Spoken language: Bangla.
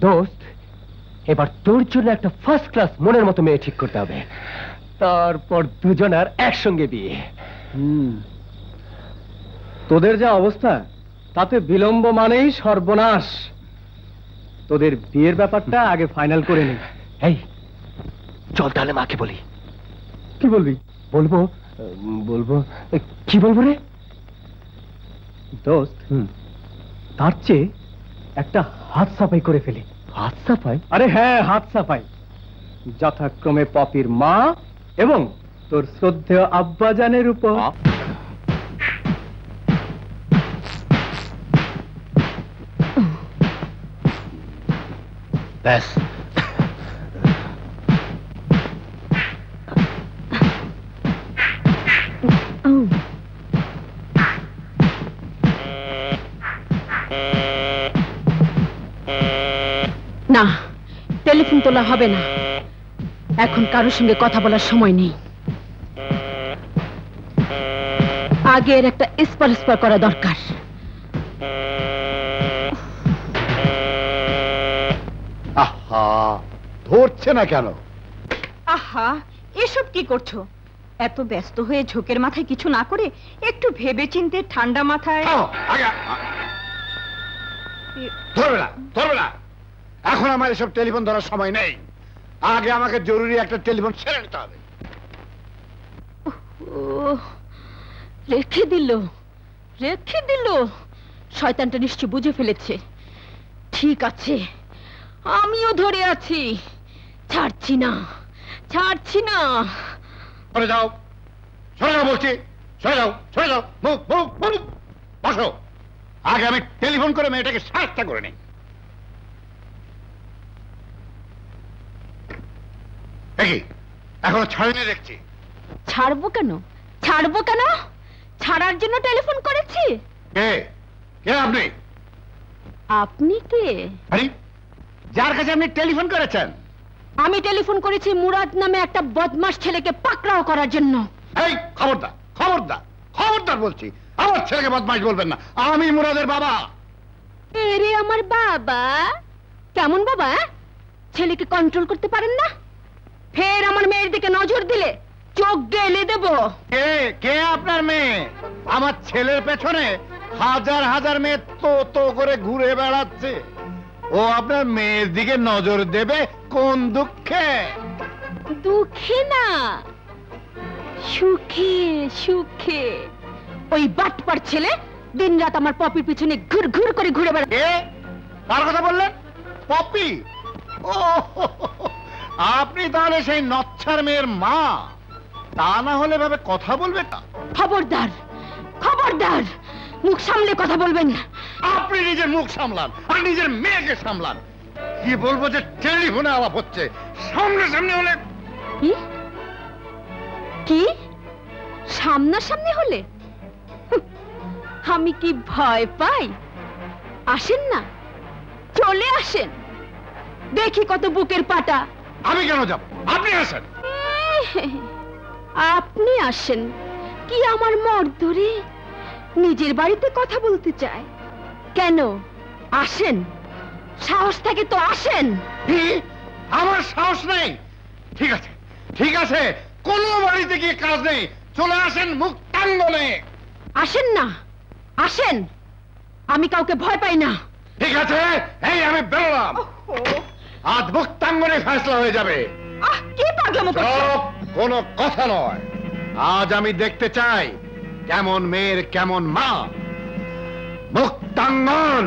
দোস্ত, এবার তোর জন্য একটা ফার্স্ট ক্লাস মনের মতো মেয়ে ঠিক করতে হবে, তারপর দুজনার একসঙ্গে বিয়ে। তোদের যা অবস্থা তাতে বিলম্ব মানেই সর্বনাশ। তোদের বিয়ের ব্যাপারটা আগে ফাইনাল করে নি। এই চল তাহলে মাকে বলি। কি বলবি? বলবো বলবো কি বলবো রে দোস্ত, তার চেয়ে একটা হাত সাফাই করে ফেলি। হাত সাফাই? আরে হ্যাঁ, হাত সাফাই। যথাক্রমে পপির মা এবং তোর শ্রদ্ধেয় আব্বাজানের উপর। ব্যাস, না, টেলিফোন তোলা হবে না। এখন কারোর সঙ্গে কথা বলার সময় নেই। আগে এর একটা স্পর করা দরকার। আহা, ধরছে না কেন? আহা, এসব কি করছো? এত ব্যস্ত হয়ে ঝোঁকের মাথায় কিছু না করে একটু ভেবে চিন্তে ঠান্ডা মাথায়। ধরবে না, ধরবে না। এখন আমার এসব টেলিফোন ধরার সময় নেই। আগে আমাকে জরুরি একটা টেলিফোন সেরে নিতে হবে। রেখে দিল। শয়তানটা নিশ্চয় বুঝে ফেলেছে। ঠিক আছে, আমিও ধরে আছি, ছাড়ছি না। সরে যাও, সরে যাও বলছি, সরে যাও। বসো। আগে আমি টেলিফোন করে মেয়েটাকে সাহায্য করে নেই। এখনো ছাড়িনি দেখছি। ছাড়বো কেন? ছাড়ার জন্য টেলিফোন করেছি। কে আপনি? আপনি কে? আরে, যার কাছে আপনি টেলিফোন করেছেন? আমি টেলিফোন করেছি মুরাদ নামে একটা বদমাশ ছেলেকে পাকড়াও করার জন্য। এই খবরদার বলছি, আমার ছেলেকে বদমাশ বলবেন না। আমি মুরাদের বাবা। এরে আমার বাবা? কেমন বাবা? ছেলেকে কন্ট্রোল করতে পারেন না? ফের আমার মেয়ের দিকে নজর দিলে চোখ গেলে দেব। কে আপনার মেয়ে? আমার ছেলের পেছনে হাজার হাজার মেয়ে তো করে ঘুরে বেড়াচ্ছে। ও আপনার মেয়ের দিকে নজর দেবে কোন দুঃখে? দুঃখে না, সুখে। ওই বাটপার ছেলে দিনরাত আমার পপির পিছনে ঘুর করে ঘুরে বেড়ায়। কার কথা বললেন? পপি? ও, আপনি তাহলে সেই নচ্ছার মেয়ের মা? তা না হলে ভাবে কথা বলবে না। খবরদার, মুখ সামলে কথা বলবেন না। আপনি নিজের মুখ সামলান আর নিজের মেয়েকে সামলান। কি বলবো যে টেলিফোনে আলাপ হচ্ছে, সামনে হলে। কি সামনাসামনি হলে? আমি কি ভয় পাই? আসেন না, চলে আসেন, দেখি কত বুকের পাটা। আমি কেন যাব? আপনি আসেন। আপনি আসেন কি আমার মর্দরে নিজের বাড়িতে কথা বলতে চায়? কেন আসেন? সাহস থাকে তো আসেন। আমার সাহস নেই? ঠিক আছে, কোন বাড়িতে গিয়ে কাজ নেই, চলে আসেন মুক্তাঙ্গনে। আসেন না, আসেন, আমি কাউকে ভয় পাই না। ঠিক আছে, এই আমি বেরোলাম। আজ মুক্তাঙ্গনে ফেসলা হয়ে যাবে। কি পাগলামো করছো? কোনো কথা নয়। আজ আমি দেখতে চাই কেমন মেয়ের কেমন মা। মুক্তাঙ্গন।